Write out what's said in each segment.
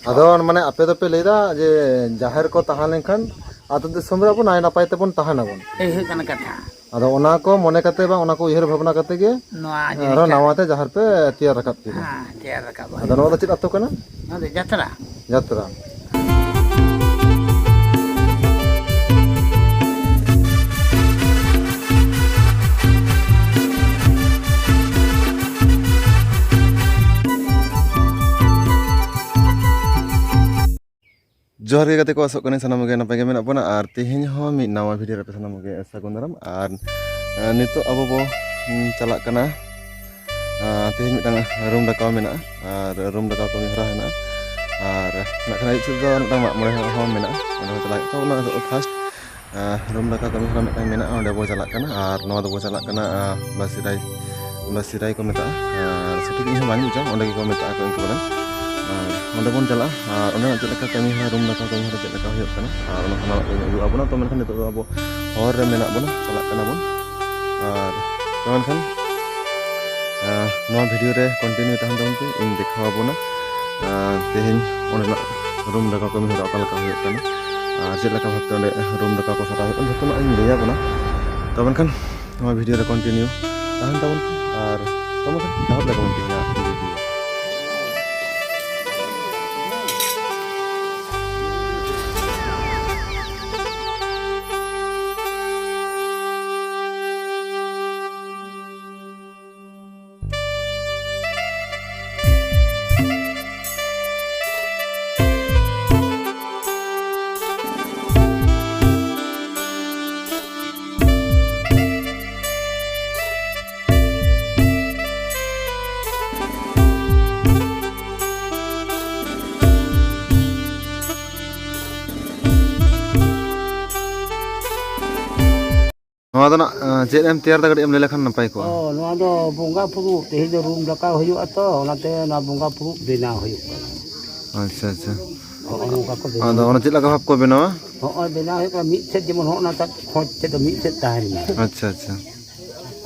Adon mane ape dope leida je jahar ko tahan lengkhan ato disomre abo nai napai tebon tahan abon. Huyu kana katha. Ado ona ko mone kate bang ona ko uyhar bhabna kate ge Noa aro nawate jahar pe tiyar rakap kida. ha tiyar rakap. Ado nawa do chit ato kana? Ade jatra. Yatra. Johar ge kate ko asok kani sanam ge napai ge mena pona ar tihenya ho mi nawa video rape sanam ge sagun daram ar nito abo bo chalak kana tihenya mitang room dakau mena ar room dakau kami hara hena ar nak kana itu do mitang mak mole ho mena onde chalak to ona first room dakau kami hara mitang mena onde bo chalak kana ar nawa do bo chalak kana basirai ko meta ar setik ni bani jam onde ko meta ko ingkuran onde pun chala onde nak chalak kami hara room dakau kami hara chalak huyuk kana ar ona kana yu abona to menkan nito abo hor re mena bona chalak kana bon ar to menkan नवा video रे continue तहन तमते इन देखा बोना तेहेन ओने room दका कमी हरा अकल का होय कना जे लका भक्त ओने रूम दका को सरा होय जतो इन लेया बोना तबन खान नवा वीडियो रे कंटिन्यू तहन तबन और तमन खान दाव लगा उनके ना वीडियो नवा दो ना चेद एम तैयार दा गडी एम ले लेखन नपाय को नवा दो बोंगा पुरु तेहे दो रूम दका हुयु अतो ओनाते ना बोंगा पुरु बेना हुयु अच्छा अच्छा ओनका को आदो ओना चेद लगा भाप को बेनावा बेना हुयु का मिट सेट जेमन होना ता खोज से तो मिट सेट ताहेन अच्छा अच्छा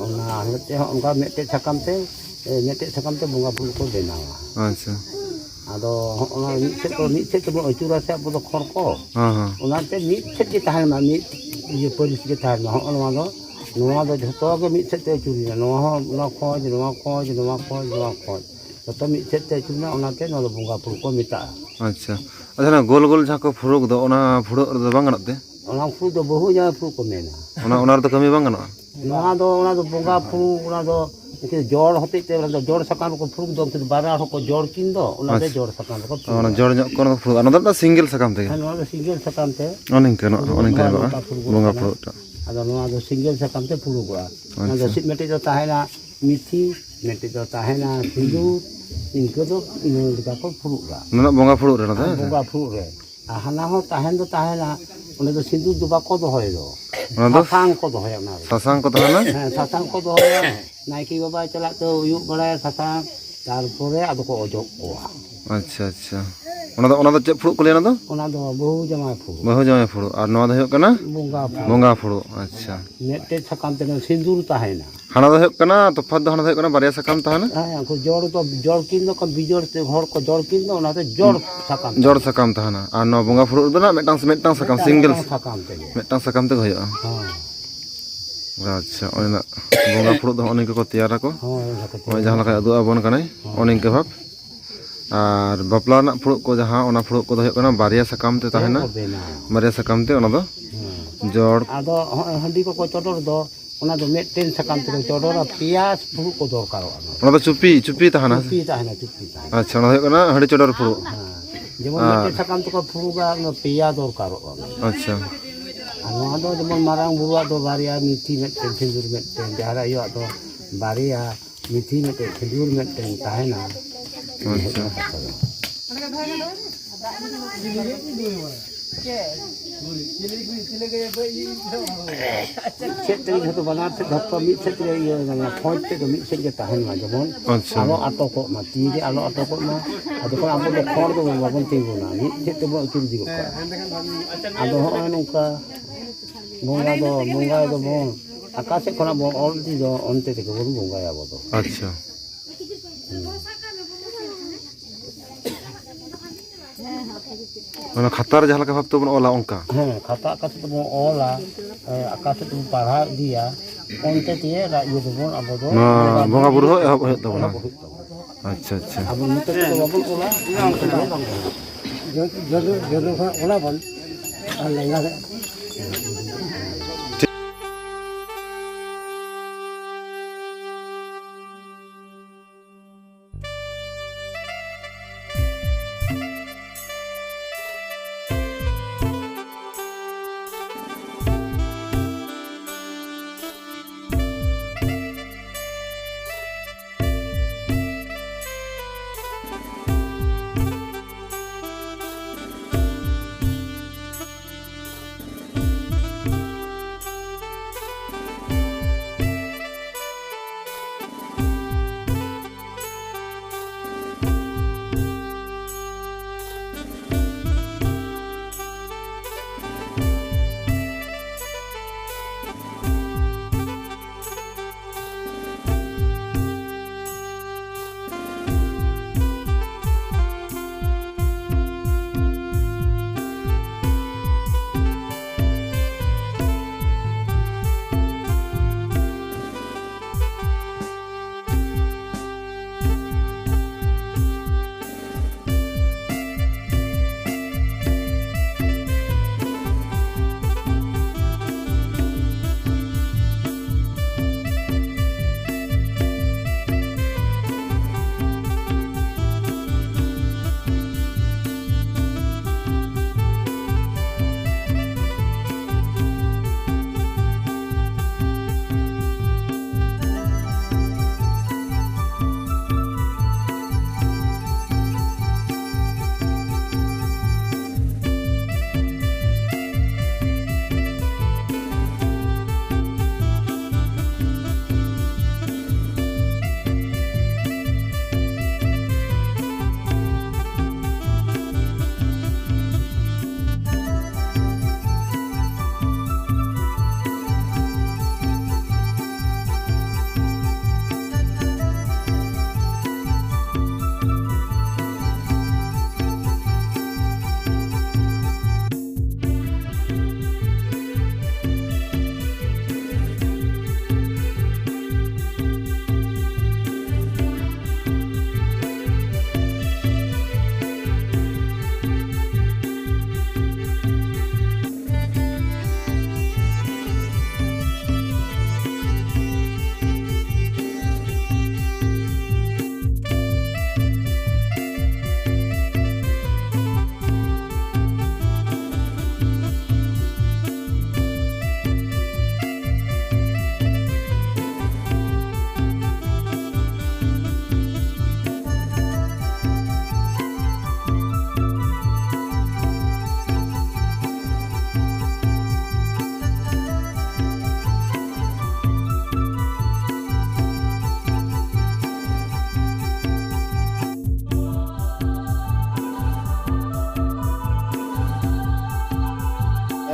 ओना हलते ओनका मेटे सकम ते बोंगा पुरु को बेनावा अच्छा आदो ओना मिट सेट तो अचुरा से अब तो खर को हां ओनाते मिट सेट के ताहेन मा मिट ये पुलिस के ताहेन मा नवा दो झतो के मिट सेट ते चुरी नवा खोज तो मिट सेट ते चुरी ओनाते न बोंगा पुरु को मिटा अच्छा अच्छा ना गोल गोल जाको फुरुक दो ओना फुरुक दो बांग गनते ओना फुरु दो बहु जा फुरु को मेना ओना दो कमी बांग गनो नवा दो बोंगा फुरु ओना दो के जोड़ होते ते ओना जोड़ सकाम को फुरु दो बारा को जोड़ किन दो ओना दे जोड़ सकाम को ओना जोड़ नो को फुरु ओना दो सिंगल सकाम ते नवा दो सिंगल सकाम ते ओनिंका बोंगा फुरु आदो नवा दो सिंगल सकाम ते फुरु को ओना दो सिट मेटे जो ताहेना मिथि मेटे जो ताहेना सिंदूर इनको दो इन लगा को फुरु गा नना बोंगा फुरु रे ना बोंगा फुरु रे हाना हो ताहेन दो ताहेना ओने दो सिंदूर दो बाको दो होय दो ओना दो सासांग को दो होय ना सासांग को ताना सासांग को दो होय नाइकी बाबा चला तो यु बड़ा सासांग तारपरे आदो को ओजो को अच्छा अच्छा ओना दो चे फुरु को लेना दो बहु जमा फुरु और नवा दो होय कना बोंगा फुरु अच्छा नेटे सकाम ते सिंदूर ताहेना हाना दो होय कना तफात दो हाना दो होय कना बारिया सकाम ताना को जोड़ किन दो बिजोड़ ते घर को जोड़ किन दो ओनाते जोड़ सकाम ताना और नवा बोंगा फुरु दो ना मेटांग सकाम सिंगल सकाम ते मेटांग सकाम ते होय अच्छा ओना बोंगा फुरु दो ओने को तैयार को ओय जहां लका अदु आबन कनाय ओने के भाब और बापला ना फुरु को जहां ओना फुरु को दो होय कना बारिया सकाम ते ताहेना बारिया सकाम ते ओना दो जोड़ आदो हंडी को चोटर दो ओना दो मेटेन सकाम ते चोटर पियास फुरु को दरकार ओना दो चुपी ताहना अच्छा ओना होय कना हंडी चोटर फुरु जेमन मेटे सकाम तो को फुरु गा पिया दरकार अच्छा नवा दो जेमन मारांग बुआ दो बारिया मिथि मेटेन सिंदूर मेटेन जहारा यो दो बारिया मिथि मेटेन सिंदूर मेटेन ताहेना अच्छा सेट तो बना से धक्का मिट से ये ना खोज ते तो मिट से के ताहन मा जमन आलो आटो को मा ती रे आलो आटो को मा आदो को आबो तो खोर दो बाबन तिगो ना मिट से तो बो चुर दिगो आदो हो नोका बोंगा दो बोन आकाश से कोना बो ऑल दी दो अंते ते को बोंगा याबो तो अच्छा ᱚᱱᱟ ᱠᱷᱟᱛᱟ ᱨᱮ ᱡᱟᱦᱟᱸ ᱞᱮᱠᱟ ᱵᱷᱟᱵ ᱛᱮᱵᱚᱱ ᱚᱞᱟ ᱚᱱᱠᱟ ᱦᱮᱸ ᱠᱷᱟᱛᱟ ᱟᱠᱟ ᱥᱮᱫ ᱵᱚᱱ ᱚᱞᱟ ᱟᱠᱟ ᱥᱮᱫ ᱵᱚᱱ ᱯᱟᱲᱦᱟᱣ ᱤᱫᱤᱭᱟ ᱚᱱᱛᱮ ᱛᱮᱜᱮ ᱨᱟᱡᱽᱡᱚ ᱫᱚᱵᱚᱱ ᱟᱵᱚ ᱫᱚ ᱱᱚᱣᱟ ᱵᱚᱸᱜᱟ ᱵᱩᱨᱩ ᱦᱚᱸ ᱮᱦᱚᱵ ᱦᱩᱭᱩᱜ ᱛᱟᱵᱚᱱᱟ ᱮᱦᱚᱵ ᱦᱩᱭᱩᱜ ᱛᱟᱵᱚᱱᱟ ᱟᱪᱪᱷᱟ ᱟᱪᱪᱷᱟ ᱟᱵᱚ ᱱᱤᱛᱚᱜ ᱫᱚ ᱵᱟᱵᱚᱱ ᱚᱞᱟ ᱡᱚᱫᱚ ᱠᱷᱚᱱ ᱚᱞᱟ ᱵᱚᱱ ᱟᱨ ᱞᱮᱸᱜᱟ ᱥᱮᱫ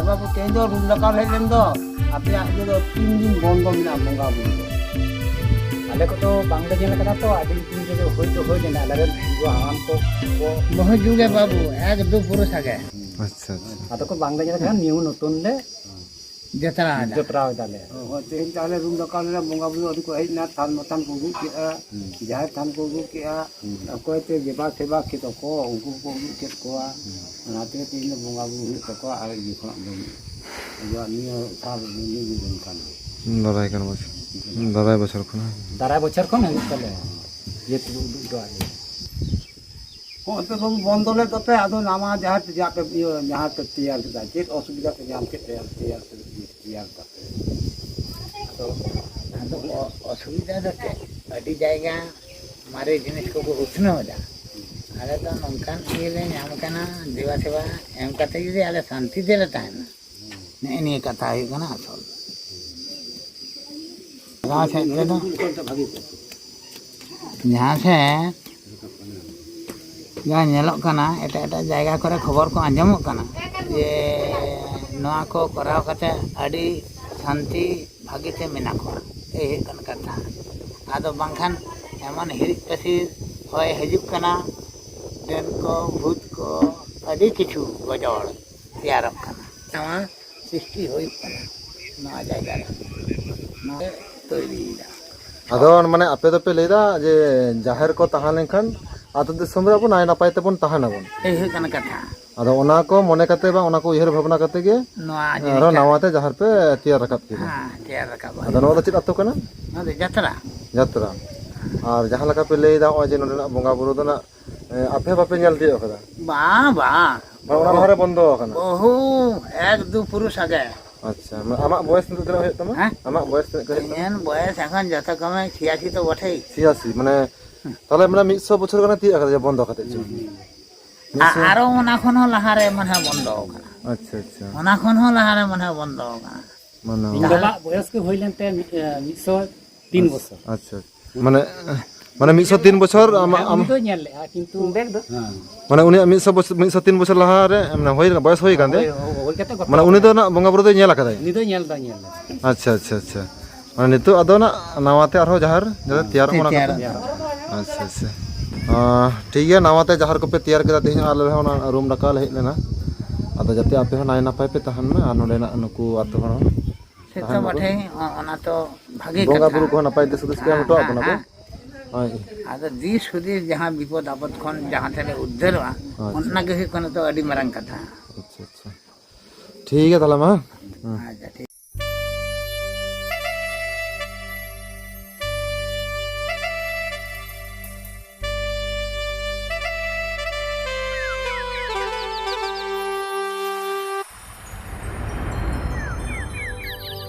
बाबू तेज दो रूम लगा ले लेन दो आपे आगे दो 3 दिन बंद मेना बंगा बुरु आले को तो बांग्ला जेल करा तो आदि दिन के जो होय लेना आले गो हम को मोह जुगे बाबू एक दो पुरुष आगे अच्छा अच्छा आतो को बांग्ला जेल करा न्यू नतुन ले जतरा दाले हो तेज ताले रूम लगा ले बंगा बुरु अदि को हेना थान मतन को गु के जाय थान को गु के अकोय ते जेबा सेवा के तो को उनको को के को नाते तीन बंगा बुरु तो को आ ये खना जो नियो साल नि दिन kan दाराय kan बस दाराय बছর खन दाराय बছর खन तले ये तु दो आले हो तो सब बंद ले तो पे आदो नामा जहां जाके यहां तक तैयार था चेत असुविधा के जान के तैयार था तो असुविधा दते अडी जायगा मारे जिनिस को उठनो दा आले तो नंकान इले नाम कना देवा सेवा एम कते जदि आले शांति देले ताना ने कथा है कना असल गाँव से जहाँ से जहाँ नेलोक कना एटा एटा जायगा करे खबर को आंजमोक कना जे नोआ को कराव कते अडी शांति भागीते मेना को ए कन कथा आदो बांखान एमन हिरिक पसीर होय हजुक कना डेन को भूत को ᱟᱹᱰᱤ ᱠᱤᱪᱷᱩ ᱜᱚᱡᱚᱲ ᱛᱮᱭᱟᱨᱚᱜ ᱠᱟᱱᱟ ᱱᱟᱣᱟ ᱥᱨᱤᱥᱴᱤ ᱦᱩᱭᱩᱜ ᱠᱟᱱᱟ ᱱᱚᱣᱟ ᱡᱟᱭᱜᱟ ᱨᱮ ᱱᱚᱣᱟ ᱛᱚᱭᱨᱤᱭᱮᱫᱟ ᱟᱫᱚ ᱢᱟᱱᱮ ᱟᱯᱮ ᱫᱚᱯᱮ ᱞᱟᱹᱭᱫᱟ ᱡᱮ ᱡᱟᱦᱮᱨ ᱠᱚ ᱛᱟᱦᱮᱸ ᱞᱮᱱᱠᱷᱟᱱ ᱟᱹᱛᱩ ᱫᱤᱥᱚᱢ ᱨᱮ ᱟᱵᱚ ᱱᱟᱭ ᱱᱟᱯᱟᱭ ᱛᱮᱵᱚᱱ ᱛᱟᱦᱮᱱᱟᱵᱚᱱ ᱮᱭ ᱦᱩᱭᱩᱜ ᱠᱟᱱᱟ ᱠᱟᱛᱷᱟ ᱟᱫᱚ ᱚᱱᱟ ko ᱢᱚᱱᱮ ᱠᱟᱛᱮ ᱵᱟᱝ ᱚᱱᱟ ko ᱩᱭᱦᱟᱹᱨ ᱵᱷᱟᱵᱽᱱᱟ ᱠᱟᱛᱮ ᱜᱮ ᱱᱚᱣᱟ ᱟᱨᱚ ᱱᱟᱣᱟᱛᱮ ᱡᱟᱦᱮᱨ ᱯᱮ ᱛᱮᱭᱟᱨ ᱨᱟᱠᱟᱵ ᱠᱮᱫᱟ ᱛᱮᱭᱟᱨ ᱨᱟᱠᱟᱵᱟ ᱟᱫᱚ ᱱᱚᱣᱟ ᱫᱚ ᱪᱮᱫ ᱟᱹᱛᱩ ᱠᱟᱱᱟ ᱱᱚᱣᱟ ᱫᱚ ᱡᱟᱛᱨᱟ ᱡᱟᱛᱨᱟ ᱟᱨ ᱡᱟᱦᱟᱸ ᱞᱮᱠᱟ ᱯᱮ ᱞᱟᱹᱭᱫᱟ ᱱᱚᱜᱼᱚᱭ ᱡᱮ ᱱᱚᱰᱮᱱᱟᱜ ᱵᱚᱸᱜᱟ ᱵᱩᱨᱩ ᱫᱚ ᱱᱟᱜ ᱟᱯᱮ ᱵᱟᱯᱮ ᱧᱮᱞ ᱛᱤᱭᱳᱜ ᱠᱟᱫᱟ ᱵᱟᱝ ᱵᱟᱝ ᱚᱱᱟ ᱞᱟᱦᱟᱨᱮ ᱵᱚᱱᱫᱚ ᱟᱠᱟᱱᱟ বহু এক দু পুরুষ আগে ᱟᱪᱪᱷᱟ ᱟᱢᱟᱜ ᱵᱚᱭᱮᱥ ᱛᱤᱱᱟᱹᱜ ᱦᱩᱭᱩᱜ ᱛᱟᱢᱟ ᱦᱮᱸ? ᱟᱢᱟᱜ ᱵᱚᱭᱮᱥ ᱛᱤᱱᱟᱹᱜ ᱦᱩᱭᱩᱜ ᱛᱟᱢᱟ ইঞ্জিন বয়স এখন যত কমে 86 তো বটেই 86 মানে তাহলে মানে 100 বছর গানে তিয়ে আকাদা যে বন্ধ খাতে চো আরো ওনা খন হো লাহারে মনে হয় বন্ধ কানা আচ্ছা আচ্ছা ওনা খন হো লাহারে মনে হয় বন্ধ কানা মানে ᱤᱧ ᱵᱟᱵᱟ ᱵᱚᱭᱚᱥ ᱠᱚ ᱦᱩᱭ ᱞᱮᱱᱛᱮ 103 ᱵᱚছᱚᱨ আচ্ছা মানে মানে 103 বছর ᱩᱱᱤ ᱫᱚ ᱧᱮᱞ ᱞᱮᱜᱼᱟ ᱠᱤᱱᱛᱩ মানে উনি 103 বছর লাহারে মানে হই বয়স হই কান্দে ᱦᱩᱭ ᱠᱟᱛᱮ ᱜᱚᱛᱚ মানে উনি তো না বঙ্গা বুরু ᱫᱚ ᱧᱮᱞ ᱟᱠᱟᱫᱟᱭ ᱩᱱᱤ ᱫᱚ ᱧᱮᱞ ᱫᱟ আচ্ছা আচ্ছা আচ্ছা মানে নিতো আদো না নাওয়াতে আরো জাহার যাতে তৈয়ার ওনা তৈয়ার আচ্ছা আচ্ছা ঠিক গᱮᱭᱟ নাওয়াতে জাহার ᱠᱚᱯᱮ ᱛᱮᱭᱟᱨ ᱠᱮᱫᱟ ᱛᱮᱦᱮᱧ ᱟᱞᱮ ᱦᱚᱸ ᱚᱱᱟ ᱨᱩᱢ ᱰᱟᱠᱟᱣ ᱞᱮ ᱦᱮᱡ ᱞᱮᱱᱟ ᱟᱫᱚ ᱡᱟᱛᱮ ᱟᱯᱮ ᱦᱚᱸ ᱱᱟᱭ ᱱᱟᱯᱟᱭ ᱯᱮ ᱛᱟᱦᱮᱱ ᱢᱟ ᱟᱨ ᱱᱚᱰᱮᱱᱟᱜ ᱱᱩᱠᱩ ᱟᱛᱳ ᱦᱚᱲ সে তো বটে ওনা তো ভাগে ᱵᱚᱸᱜᱟ কথা ᱵᱩᱨᱩ ᱠᱚ ᱱᱟᱯᱟᱭ ᱫᱤᱥ ᱦᱩᱫᱤᱥ ᱠᱚ ᱮᱢ ᱦᱚᱴᱚ ᱟᱵᱚᱱᱟ ᱠᱚ ᱦᱳᱭ ᱟᱫᱚ ᱫᱤᱥ ᱦᱩᱫᱤᱥ ᱡᱟᱦᱟᱸ ᱵᱤᱯᱚᱫ ᱟᱯᱚᱫ ᱠᱷᱚᱱ ᱡᱟᱦᱟᱸ ᱛᱮᱞᱮ ᱩᱫᱽᱫᱷᱟᱹᱨᱚᱜᱼᱟ ᱚᱱᱟ ᱜᱮ ᱦᱩᱭᱩᱜ ᱠᱟᱱᱟ ᱛᱚ ᱟᱹᱰᱤ ᱢᱟᱨᱟᱝ ᱠᱟᱛᱷᱟ আচ্ছা আচ্ছা ঠিক আছে তাহলে মা আচ্ছা ঠিক